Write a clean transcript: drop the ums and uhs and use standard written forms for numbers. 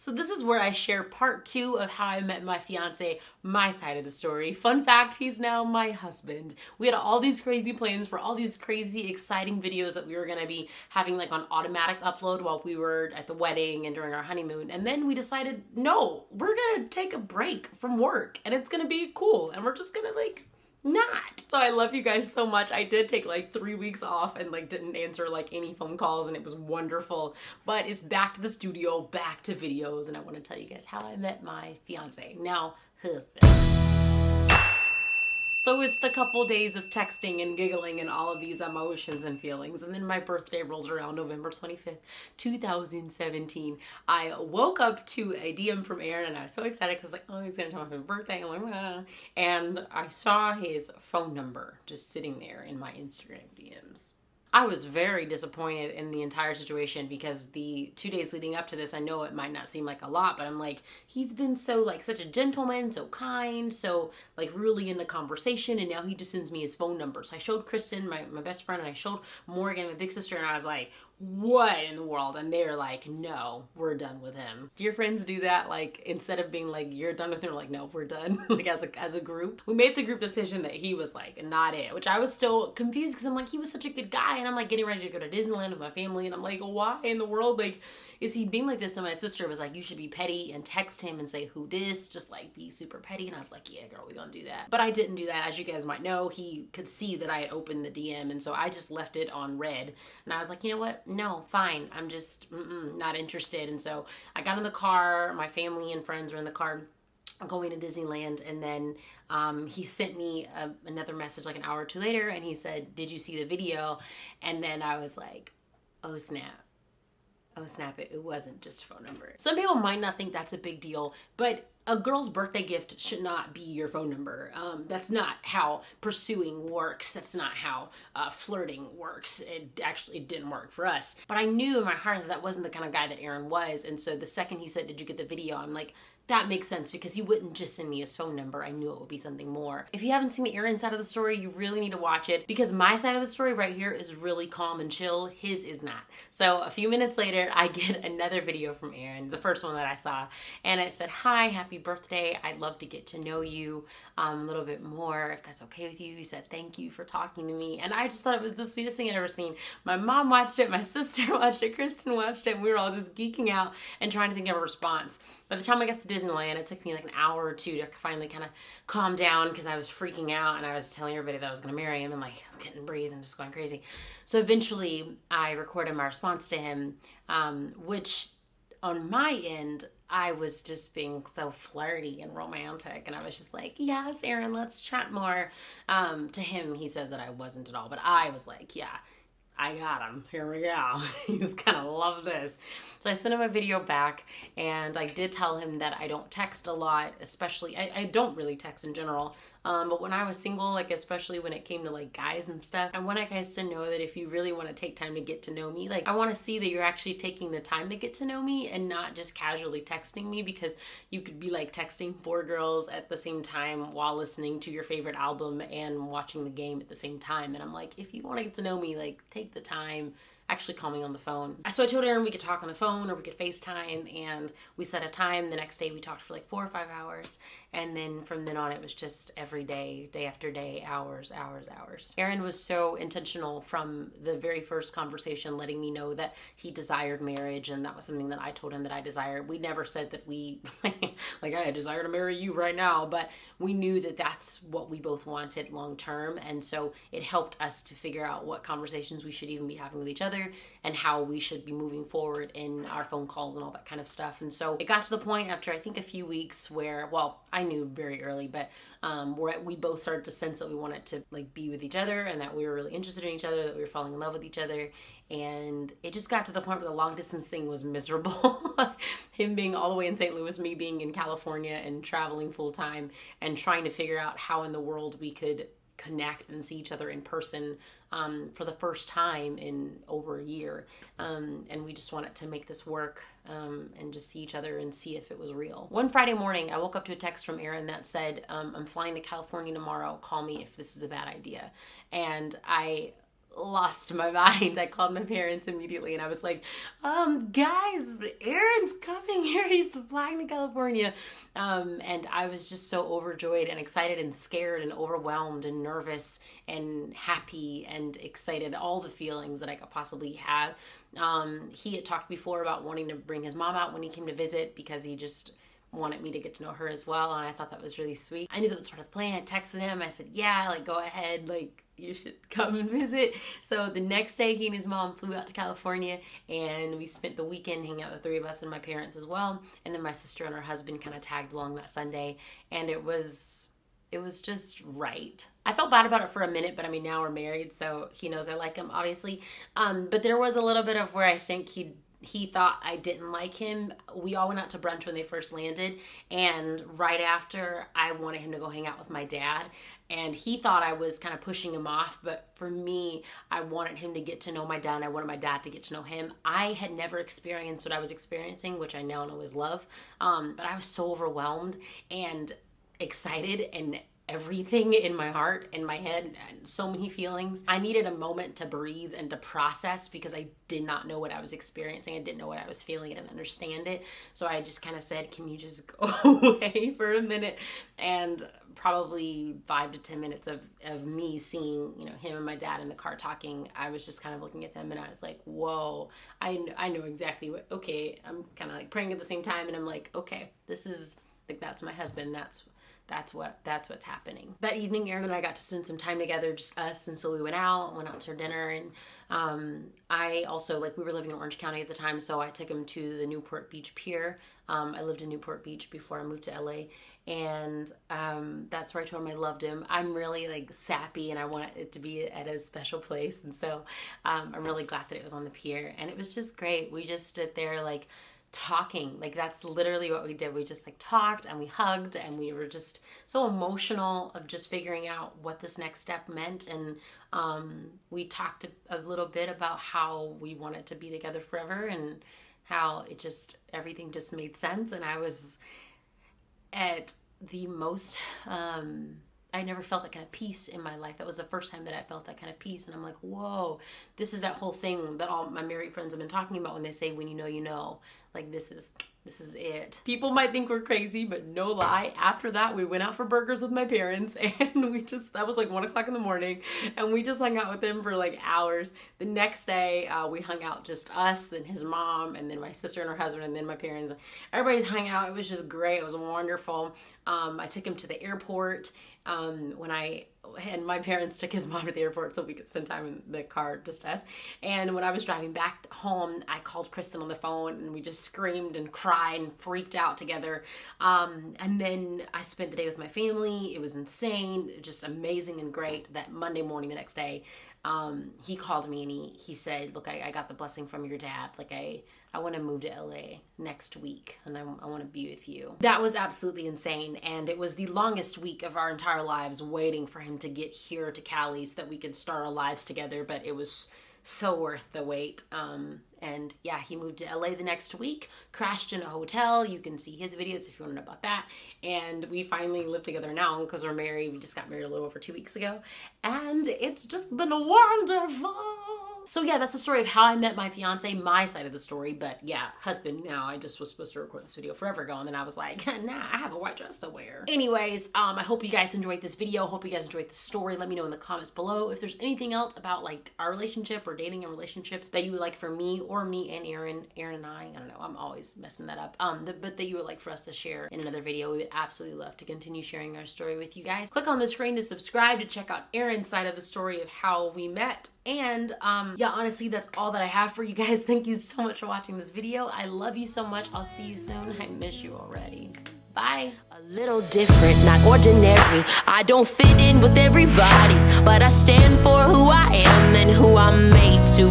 So this is where I share part 2 of how I met my fiance, my side of the story. Fun fact, he's now my husband. We had all these crazy plans for all these crazy, exciting videos that we were gonna be having like on automatic upload while we were at the wedding and during our honeymoon. And then we decided, no, we're gonna take a break from work and it's gonna be cool. And we're just gonna like not. So I love you guys so much. I did take like 3 weeks off and like didn't answer like any phone calls and it was wonderful. But it's back to the studio, back to videos, and I want to tell you guys how I met my fiance, now husband. So it's the couple days of texting and giggling and all of these emotions and feelings. And then my birthday rolls around November 25th, 2017. I woke up to a DM from Aaron and I was so excited because like, oh, he's going to tell me my birthday. I'm like, ah. And I saw his phone number just sitting there in my Instagram DMs. I was very disappointed in the entire situation because the 2 days leading up to this, I know it might not seem like a lot, but I'm like, he's been so like such a gentleman, so kind, so like really in the conversation, and now he just sends me his phone number. So I showed Kristen, my best friend, and I showed Morgan, my big sister, and I was like, what in the world? And they're like, no, we're done with him. Do your friends do that? Like, instead of being like, you're done with him, like, no, we're done. Like, as a group. We made the group decision that he was like, not it, which I was still confused because I'm like, he was such a good guy. And I'm like getting ready to go to Disneyland with my family. And I'm like, why in the world? Like, is he being like this? And my sister was like, you should be petty and text him and say, who dis? Just like be super petty. And I was like, yeah, girl, we gonna do that. But I didn't do that. As you guys might know, he could see that I had opened the DM. And so I just left it on red. And I was like, you know what? No, fine. I'm just not interested. And so I got in the car. My family and friends were in the car going to Disneyland. And then he sent me another message like an hour or two later. And he said, did you see the video? And then I was like, oh, snap. Oh, snap, it wasn't just a phone number. Some people might not think that's a big deal, but a girl's birthday gift should not be your phone number. That's not how pursuing works. That's not how flirting works. It didn't work for us. But I knew in my heart that that wasn't the kind of guy that Aaron was. And so the second he said, did you get the video? I'm like, that makes sense because he wouldn't just send me his phone number. I knew it would be something more. If you haven't seen the Aaron side of the story, you really need to watch it because my side of the story right here is really calm and chill. His is not. So a few minutes later, I get another video from Aaron, the first one that I saw, and it said, hi, happy birthday. I'd love to get to know you a little bit more if that's okay with you. He said, thank you for talking to me. And I just thought it was the sweetest thing I'd ever seen. My mom watched it, my sister watched it, Kristen watched it, and we were all just geeking out and trying to think of a response. By the time I got to Disneyland, it took me like an hour or two to finally kind of calm down because I was freaking out and I was telling everybody that I was going to marry him and like couldn't breathe and just going crazy. So eventually I recorded my response to him, which on my end, I was just being so flirty and romantic. And I was just like, yes, Aaron, let's chat more. To him, he says that I wasn't at all. But I was like, yeah, I got him. Here we go. He's gonna love this. So I sent him a video back and I did tell him that I don't text a lot, especially, I don't really text in general. But when I was single, like especially when it came to like guys and stuff, I want guys to know that if you really want to take time to get to know me, like I want to see that you're actually taking the time to get to know me and not just casually texting me, because you could be like texting 4 girls at the same time while listening to your favorite album and watching the game at the same time. And I'm like, if you want to get to know me, like take the time, actually call me on the phone. So I told Aaron we could talk on the phone or we could FaceTime, and we set a time. The next day we talked for like 4 or 5 hours. And then from then on, it was just every day, day after day, hours. Aaron was so intentional from the very first conversation, letting me know that he desired marriage. And that was something that I told him that I desired. We never said that we, like I desire to marry you right now, but we knew that that's what we both wanted long term. And so it helped us to figure out what conversations we should even be having with each other and how we should be moving forward in our phone calls and all that kind of stuff. And so it got to the point after I think a few weeks where, well, I knew very early, but where we both started to sense that we wanted to like be with each other and that we were really interested in each other, that we were falling in love with each other. And it just got to the point where the long distance thing was miserable. Him being all the way in St. Louis, me being in California and traveling full time and trying to figure out how in the world we could connect and see each other in person for the first time in over a year. And we just wanted to make this work and just see each other and see if it was real. One Friday morning, I woke up to a text from Aaron that said, I'm flying to California tomorrow. Call me if this is a bad idea. And I lost my mind. I called my parents immediately and I was like, guys, Aaron's coming here. He's flying to California. And I was just so overjoyed and excited and scared and overwhelmed and nervous and happy and excited, all the feelings that I could possibly have. He had talked before about wanting to bring his mom out when he came to visit because he just wanted me to get to know her as well, and I thought that was really sweet. I knew that was sort of the plan. I texted him. I said, yeah, like, go ahead, like, you should come and visit. So the next day, he and his mom flew out to California, and we spent the weekend hanging out, the three of us and my parents as well, and then my sister and her husband kind of tagged along that Sunday, and it was just right. I felt bad about it for a minute, but I mean, now we're married, so he knows I like him, obviously. But there was a little bit of where I think he thought I didn't like him. We all went out to brunch when they first landed, and right after, I wanted him to go hang out with my dad, and he thought I was kind of pushing him off, but for me, I wanted him to get to know my dad, and I wanted my dad to get to know him. I had never experienced what I was experiencing, which I now know is love, but I was so overwhelmed and excited and everything in my heart and my head, and so many feelings. I needed a moment to breathe and to process because I did not know what I was experiencing. I didn't know what I was feeling. I didn't understand it. So I just kind of said, can you just go away for a minute? And probably 5 to 10 minutes of me seeing, him and my dad in the car talking, I was just kind of looking at them and I was like, whoa, I know exactly what, okay, I'm kind of like praying at the same time and I'm like, okay, this is, like, that's my husband. That's what's happening. That evening, Aaron and I got to spend some time together, just us, and so we went out to dinner, and I also, like, we were living in Orange County at the time, so I took him to the Newport Beach Pier. I lived in Newport Beach before I moved to LA, and that's where I told him I loved him. I'm really, like, sappy, and I want it to be at a special place, and so I'm really glad that it was on the pier, and it was just great. We just stood there, like, talking. Like, that's literally what we did. We just, like, talked and we hugged and we were just so emotional of just figuring out what this next step meant. And we talked a little bit about how we wanted to be together forever and how everything just made sense. And I was at the most, I never felt that kind of peace in my life. That was the first time that I felt that kind of peace. And I'm like, whoa, this is that whole thing that all my married friends have been talking about when they say, when you know, you know. Like, this is it. People might think we're crazy, but no lie. After that, we went out for burgers with my parents, and that was like 1 o'clock in the morning, and we just hung out with them for like hours. The next day, we hung out, just us and his mom, and then my sister and her husband, and then my parents. Everybody's hung out. It was just great. It was wonderful. I took him to the airport. And my parents took his mom to the airport so we could spend time in the car, just us. And when I was driving back home, I called Kristen on the phone and we just screamed and cried and freaked out together. And then I spent the day with my family. It was insane, just amazing and great. That Monday morning, the next day, he called me and he said, look, I got the blessing from your dad. Like, I want to move to LA next week and I want to be with you. That was absolutely insane. And it was the longest week of our entire lives waiting for him to get here to Cali so that we could start our lives together. But it was so worth the wait. And yeah, he moved to LA the next week, crashed in a hotel. You can see his videos if you want to know about that. And we finally live together now because we're married. We just got married a little over 2 weeks ago. And it's just been wonderful. So yeah, that's the story of how I met my fiance, my side of the story. But yeah, husband now. I just was supposed to record this video forever ago, and then I was like, nah, I have a white dress to wear. Anyways, I hope you guys enjoyed this video. Hope you guys enjoyed the story. Let me know in the comments below if there's anything else about, like, our relationship or dating and relationships that you would like for me or me and Aaron and I don't know, I'm always messing that up. But that you would like for us to share in another video. We would absolutely love to continue sharing our story with you guys. Click on the screen to subscribe to check out Aaron's side of the story of how we met. And yeah, honestly, that's all that I have for you guys. Thank you so much for watching this video. I love you so much. I'll see you soon. I miss you already. Bye. A little different, not ordinary. I don't fit in with everybody, but I stand for who I am and who I'm made to